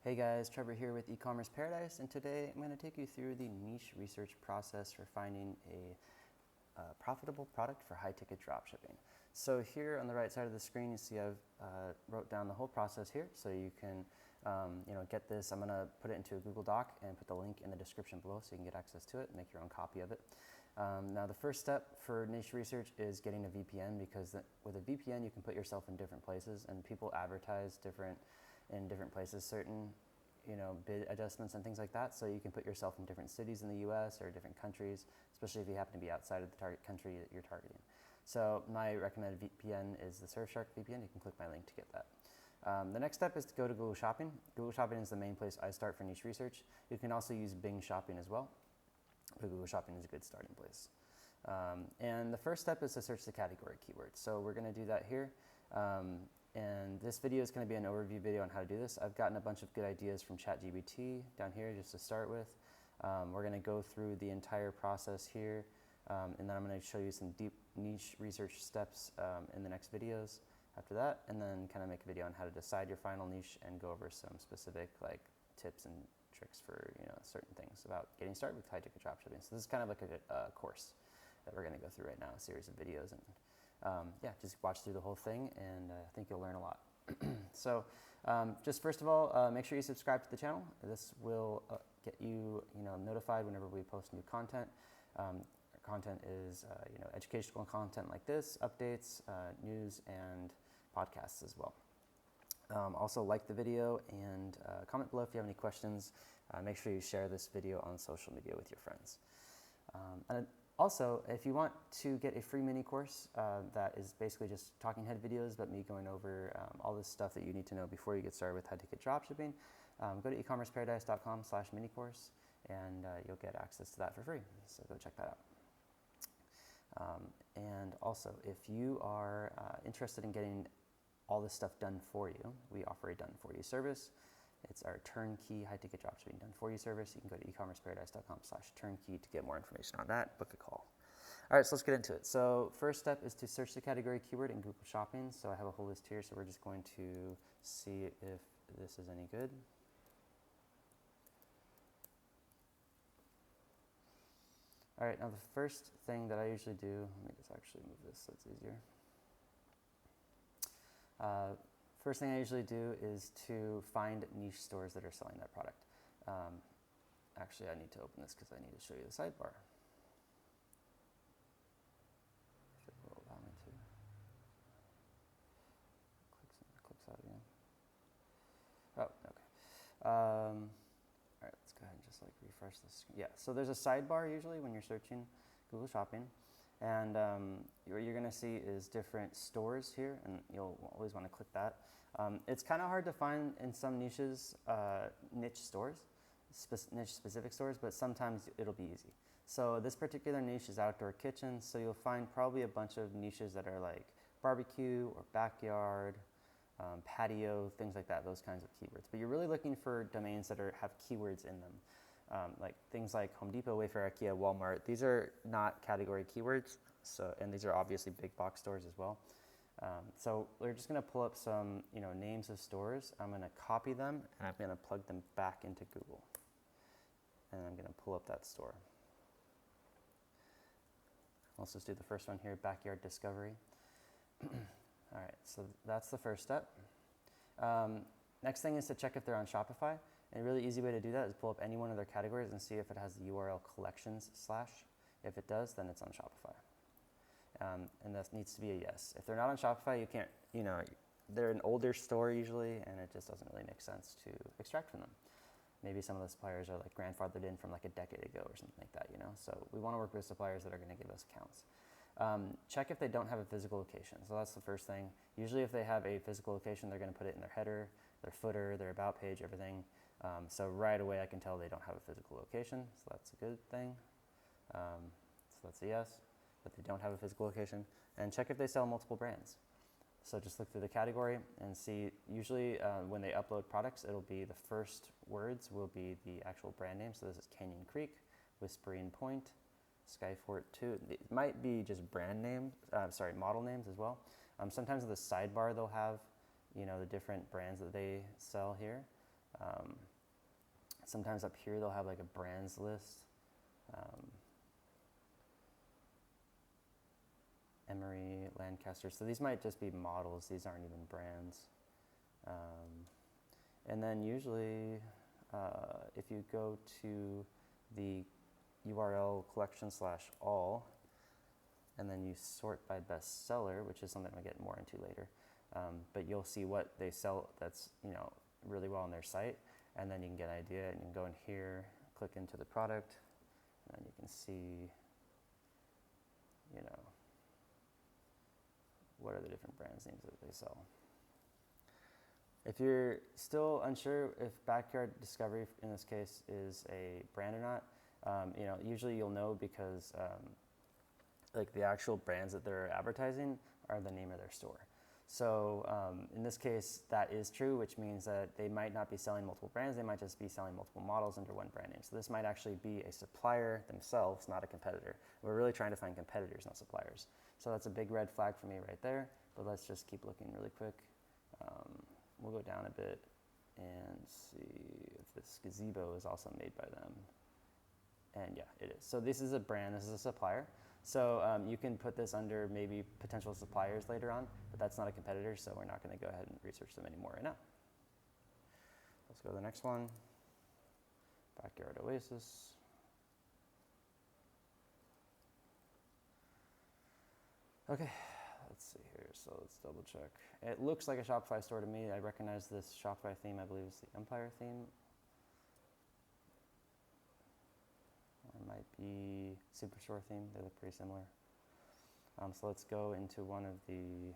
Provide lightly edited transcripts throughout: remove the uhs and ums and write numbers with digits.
Hey guys, Trevor here with eCommerce Paradise, and today I'm going to take you through the niche research process for finding a profitable product for high-ticket dropshipping. So here on the right side of the screen, you see I've wrote down the whole process here, so you can get this. I'm going to put it into a Google Doc and put the link in the description below so you can get access to it and make your own copy of it. Now the first step for niche research is getting a VPN, because with a VPN you can put yourself in different places, and people advertise in different places certain bid adjustments and things like that, so you can put yourself in different cities in the US or different countries, especially if you happen to be outside of the target country that you're targeting. So my recommended VPN is the Surfshark VPN. You can click my link to get that. The next step is to go to Google Shopping. Google Shopping is the main place I start for niche research. You can also use Bing Shopping as well, but Google Shopping is a good starting place. And the first step is to search the category keywords. So we're going to do that here. And this video is going to be an overview video on how to do this. I've gotten a bunch of good ideas from ChatGPT down here just to start with. We're going to go through the entire process here, and then I'm going to show you some deep niche research steps in the next videos after that, and then kind of make a video on how to decide your final niche and go over some specific tips and tricks for certain things about getting started with high-ticket dropshipping. So this is kind of like a course that we're going to go through right now, a series of videos, and just watch through the whole thing, and I think you'll learn a lot. So just first of all, make sure you subscribe to the channel. This will get you notified whenever we post new content. Our content is educational content like this, updates, news, and podcasts as well. Also like the video and comment below if you have any questions. Make sure you share this video on social media with your friends. And also, if you want to get a free mini course that is basically just talking head videos, but me going over all this stuff that you need to know before you get started with high-ticket dropshipping, go to ecommerceparadise.com/mini course, and you'll get access to that for free. So go check that out. And also, if you are interested in getting all this stuff done for you, we offer a done-for-you service. It's our turnkey high-ticket dropshipping done-for-you service. You can go to ecommerceparadise.com/turnkey to get more information on that. Book a call. All right, so let's get into it. So first step is to search the category keyword in Google Shopping. So I have a whole list here, so we're just going to see if this is any good. All right, now the first thing that I usually do, let me just actually move this so it's easier. First thing I usually do is to find niche stores that are selling that product. Actually, I need to open this because I need to show you the sidebar. If it will allow me to. Clicks out again. Oh, okay. All right, let's go ahead and just refresh this screen. Yeah, so there's a sidebar usually when you're searching Google Shopping. And what you're going to see is different stores here, and you'll always want to click that. It's kind of hard to find in some niches, niche stores, niche-specific stores, but sometimes it'll be easy. So this particular niche is outdoor kitchen, so you'll find probably a bunch of niches that are like barbecue or backyard, patio, things like that, those kinds of keywords. But you're really looking for domains that have keywords in them. Like things like Home Depot, Wayfair, IKEA, Walmart. These are not category keywords, and these are obviously big box stores as well. So we're just going to pull up some names of stores. I'm going to copy them, and I'm going to plug them back into Google. And I'm going to pull up that store. Let's just do the first one here, Backyard Discovery. All right, so that's the first step. Next thing is to check if they're on Shopify. And a really easy way to do that is pull up any one of their categories and see if it has the URL collections/. If it does, then it's on Shopify. And that needs to be a yes. If they're not on Shopify, you can't, they're an older store usually, and it just doesn't really make sense to extract from them. Maybe some of the suppliers are grandfathered in from a decade ago or something like that, So we want to work with suppliers that are going to give us accounts. Check if they don't have a physical location. So that's the first thing. Usually if they have a physical location, they're going to put it in their header, their footer, their about page, everything. So right away I can tell they don't have a physical location, so that's a good thing. So that's a yes, but they don't have a physical location. And check if they sell multiple brands. So just look through the category and see, usually when they upload products, it'll be the first words will be the actual brand name. So this is Canyon Creek, Whispering Point, Skyfort 2. It might be just brand names, model names as well. Sometimes in the sidebar they'll have, the different brands that they sell here. Sometimes up here they'll have like a brands list. Emery, Lancaster. So these might just be models. These aren't even brands. And then usually, if you go to the URL collection/all, and then you sort by bestseller, which is something I'll get more into later, but you'll see what they sell that's really well on their site, and then you can get an idea, and you can go in here, click into the product, and then you can see, what are the different brands names that they sell. If you're still unsure if Backyard Discovery, in this case, is a brand or not, usually you'll know because like the actual brands that they're advertising are the name of their store. So in this case, that is true, which means that they might not be selling multiple brands. They might just be selling multiple models under one brand name. So this might actually be a supplier themselves, not a competitor. We're really trying to find competitors, not suppliers. So that's a big red flag for me right there. But let's just keep looking really quick. We'll go down a bit and see if this gazebo is also made by them. And yeah, it is. So this is a brand, this is a supplier. So you can put this under maybe potential suppliers later on, but that's not a competitor, so we're not going to go ahead and research them anymore right now. Let's go to the next one. Backyard Oasis. Okay, let's see here. So let's double check. It looks like a Shopify store to me. I recognize this Shopify theme. I believe it's the Empire theme. It might be Superstore theme. They look pretty similar. So let's go into one of the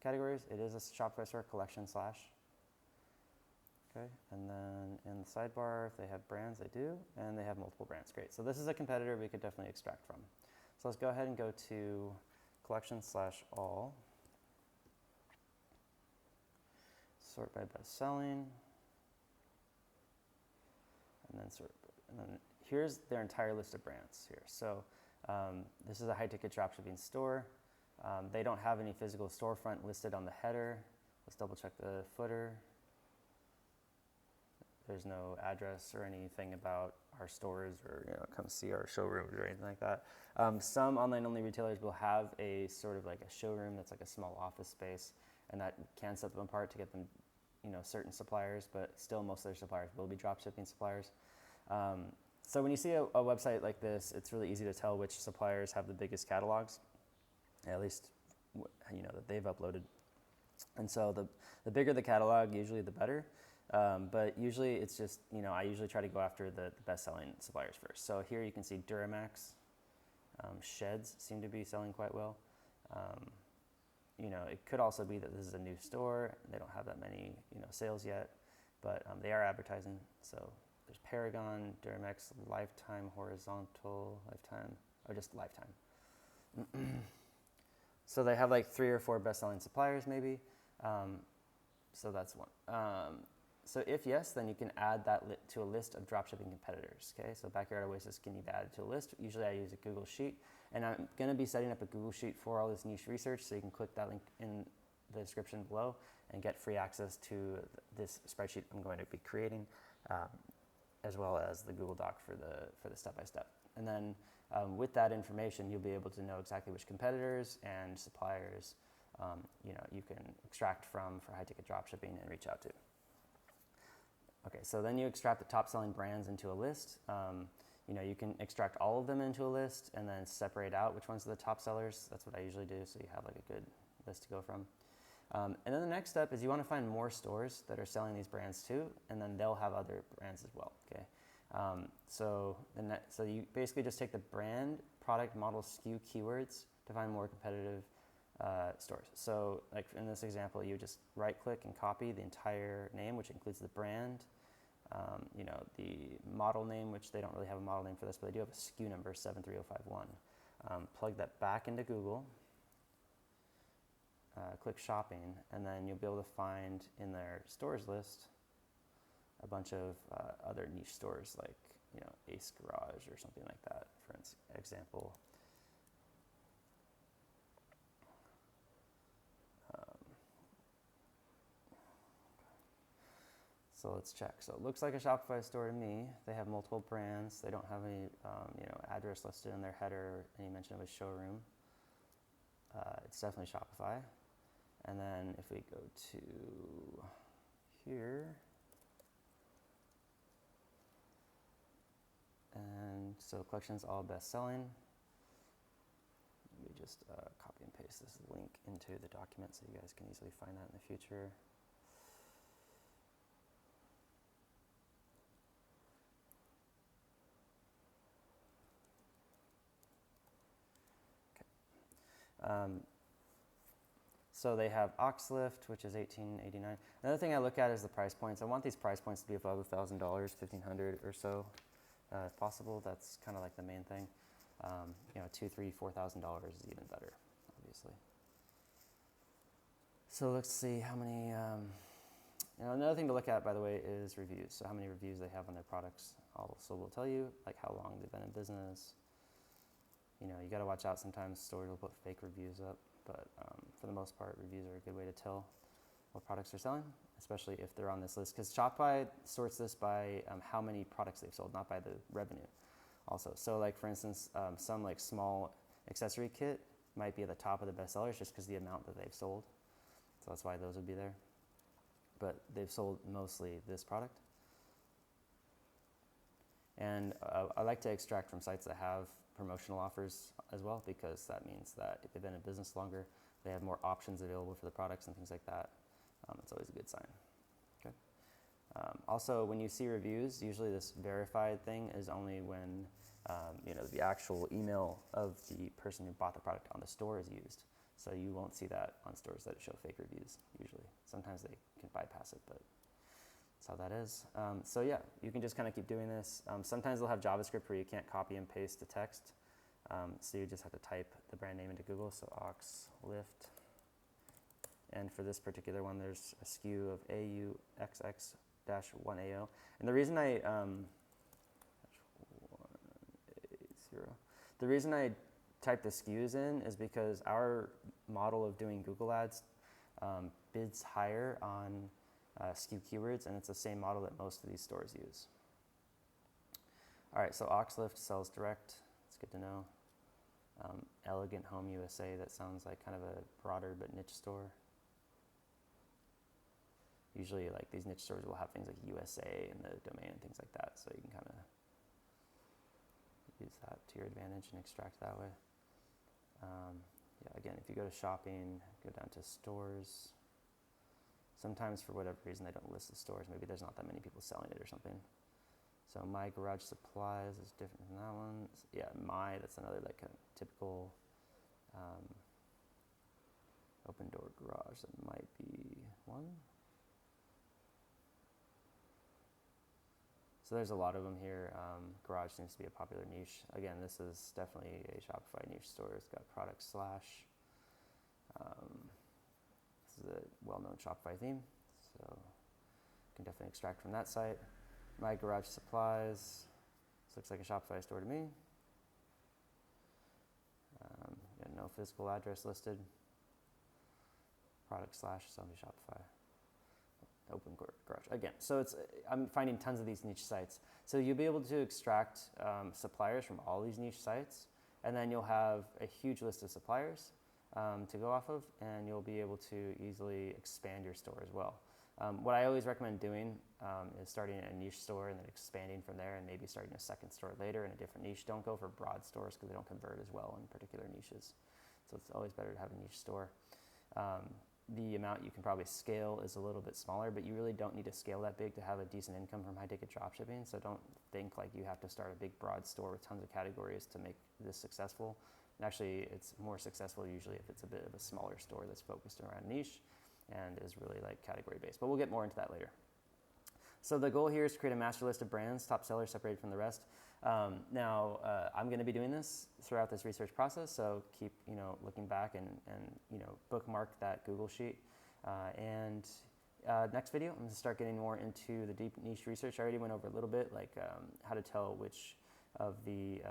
categories. It is a Shopify store collection /. Okay, and then in the sidebar, if they have brands, they do, and they have multiple brands. Great. So this is a competitor we could definitely extract from. So let's go ahead and go to collection/all. Sort by best selling, and then here's their entire list of brands here. So this is a high-ticket dropshipping store. They don't have any physical storefront listed on the header. Let's double check the footer. There's no address or anything about our stores or come see our showroom or anything like that. Some online-only retailers will have a sort of like a showroom that's like a small office space, and that can set them apart to get them certain suppliers, but still most of their suppliers will be dropshipping suppliers. So when you see a website like this, it's really easy to tell which suppliers have the biggest catalogs, at least that they've uploaded. And so the bigger the catalog, usually the better. But usually it's just, I usually try to go after the best-selling suppliers first. So here you can see Duramax. Sheds seem to be selling quite well. It could also be that this is a new store. They don't have that many, sales yet, but they are advertising. So there's Paragon, Duramax, Lifetime, Horizontal, Lifetime, or just Lifetime. So they have like 3 or 4 best-selling suppliers maybe. So that's one. So if yes, then you can add that to a list of dropshipping competitors. Okay, so Backyard Oasis can be added to a list. Usually I use a Google Sheet, and I'm going to be setting up a Google Sheet for all this niche research, so you can click that link in the description below and get free access to this spreadsheet I'm going to be creating, as well as the Google Doc for the step-by-step. And then with that information, you'll be able to know exactly which competitors and suppliers you can extract from for high-ticket dropshipping and reach out to. Okay, so then you extract the top-selling brands into a list. You can extract all of them into a list and then separate out which ones are the top sellers. That's what I usually do, so you have like a good list to go from. And then the next step is you want to find more stores that are selling these brands too, and then they'll have other brands as well. Okay, so you basically just take the brand, product, model, SKU keywords to find more competitive stores. So like in this example, you just right-click and copy the entire name, which includes the brand, the model name, which they don't really have a model name for this, but they do have a SKU number, 73051. Plug that back into Google, click shopping, and then you'll be able to find in their stores list a bunch of other niche stores like Ace Garage or something like that, for example. So So let's check. So it looks like a Shopify store to me. They have multiple brands. They don't have any address listed in their header, any mention of a showroom. It's definitely Shopify. And then if we go to here, and so collection's all best selling. We just copy and paste this link into the document so you guys can easily find that in the future. So they have Oxlift, which is $18.89. Another thing I look at is the price points. I want these price points to be above $1,000, $1,500 or so, if possible. That's kind of like the main thing. $2,000, $3,000, $4,000 is even better, obviously. So let's see how many. Another thing to look at, by the way, is reviews. So how many reviews they have on their products. Also, will tell you like how long they've been in business. You got to watch out. Sometimes stores will put fake reviews up, but for the most part, reviews are a good way to tell what products are selling, especially if they're on this list. Because Shopify sorts this by how many products they've sold, not by the revenue. Also, so like for instance, some like small accessory kit might be at the top of the bestsellers just because the amount that they've sold. So that's why those would be there. But they've sold mostly this product. And I like to extract from sites that have promotional offers as well, because that means that if they've been in business longer, they have more options available for the products and things like that. It's always a good sign. Okay. Also, when you see reviews, usually this verified thing is only when the actual email of the person who bought the product on the store is used. So you won't see that on stores that show fake reviews usually. Sometimes they can bypass it, but that's how that is. So yeah, you can just kind of keep doing this. Sometimes they'll have JavaScript where you can't copy and paste the text. So you just have to type the brand name into Google, so Oxlift. And for this particular one, there's a SKU of AUXX-1AO. And the reason I type the SKUs in is because our model of doing Google Ads bids higher on SKU keywords, and it's the same model that most of these stores use. All right, so Oxlift sells direct. It's good to know. Elegant Home USA, that sounds like kind of a broader but niche store. Usually like these niche stores will have things like USA in the domain and things like that, so you can kind of use that to your advantage and extract that way. Again, if you go to shopping, go down to stores. Sometimes for whatever reason they don't list the stores. Maybe there's not that many people selling it or something. So My Garage Supplies is different than that one. Yeah, that's another like a typical open door garage. That might be one. So there's a lot of them here. Garage seems to be a popular niche. Again, this is definitely a Shopify niche store. It's got product slash. This is a well-known Shopify theme, so you can definitely extract from that site. My Garage Supplies. This looks like a Shopify store to me. No physical address listed. Product slash somebody Shopify. Open garage again. So I'm finding tons of these niche sites. So you'll be able to extract suppliers from all these niche sites, and then you'll have a huge list of suppliers to go off of, and you'll be able to easily expand your store as well. What I always recommend doing is starting a niche store and then expanding from there, and maybe starting a second store later in a different niche. Don't go for broad stores because they don't convert as well in particular niches. So it's always better to have a niche store. The amount you can probably scale is a little bit smaller, but you really don't need to scale that big to have a decent income from high-ticket dropshipping. So don't think like you have to start a big broad store with tons of categories to make this successful. And actually, it's more successful usually if it's a bit of a smaller store that's focused around niche and is really like category based. But we'll get more into that later. So the goal here is to create a master list of brands, top sellers separated from the rest. I'm going to be doing this throughout this research process, so keep looking back and bookmark that Google sheet. Next video, I'm going to start getting more into the deep niche research. I already went over a little bit, like how to tell which of the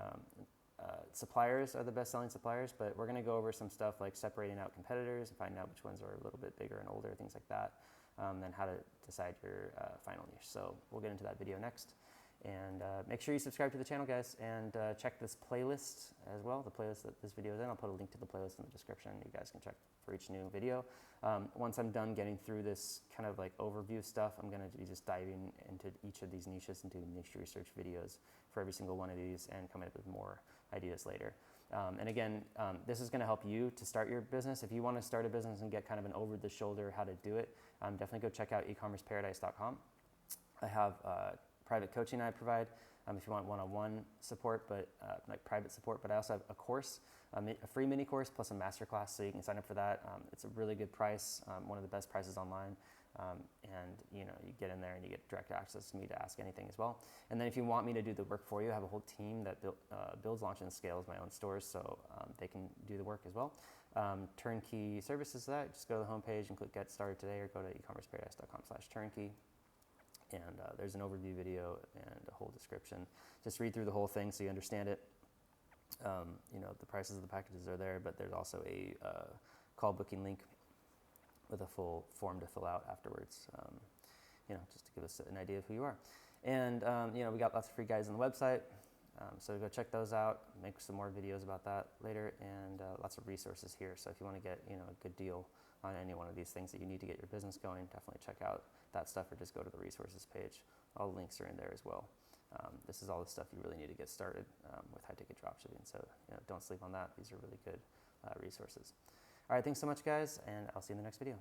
suppliers are the best-selling suppliers, but we're going to go over some stuff like separating out competitors and finding out which ones are a little bit bigger and older, things like that. then how to decide your final niche. So we'll get into that video next. And make sure you subscribe to the channel, guys, and check this playlist as well, the playlist that this video is in. I'll put a link to the playlist in the description. You guys can check for each new video. Once I'm done getting through this kind of like overview stuff, I'm going to be just diving into each of these niches and doing niche research videos for every single one of these and coming up with more ideas later. And again, this is going to help you to start your business. If you want to start a business and get kind of an over-the-shoulder how to do it, definitely go check out ecommerceparadise.com. I have private coaching I provide if you want one-on-one support, but like private support. But I also have a course, a free mini course plus a masterclass, so you can sign up for that. It's a really good price, one of the best prices online. And you get in there and you get direct access to me to ask anything as well. And then if you want me to do the work for you, I have a whole team that builds, launches, and scales my own stores, so they can do the work as well. Turnkey services that, just go to the homepage and click Get Started Today, or go to ecommerceparadise.com/turnkey. And there's an overview video and a whole description. Just read through the whole thing so you understand it. The prices of the packages are there, but there's also a call booking link with a full form to fill out afterwards, just to give us an idea of who you are. And, we got lots of free guides on the website, so go check those out, make some more videos about that later, and lots of resources here. So if you want to get, a good deal on any one of these things that you need to get your business going, definitely check out that stuff, or just go to the resources page. All the links are in there as well. This is all the stuff you really need to get started with high-ticket dropshipping, so don't sleep on that. These are really good resources. All right, thanks so much, guys, and I'll see you in the next video.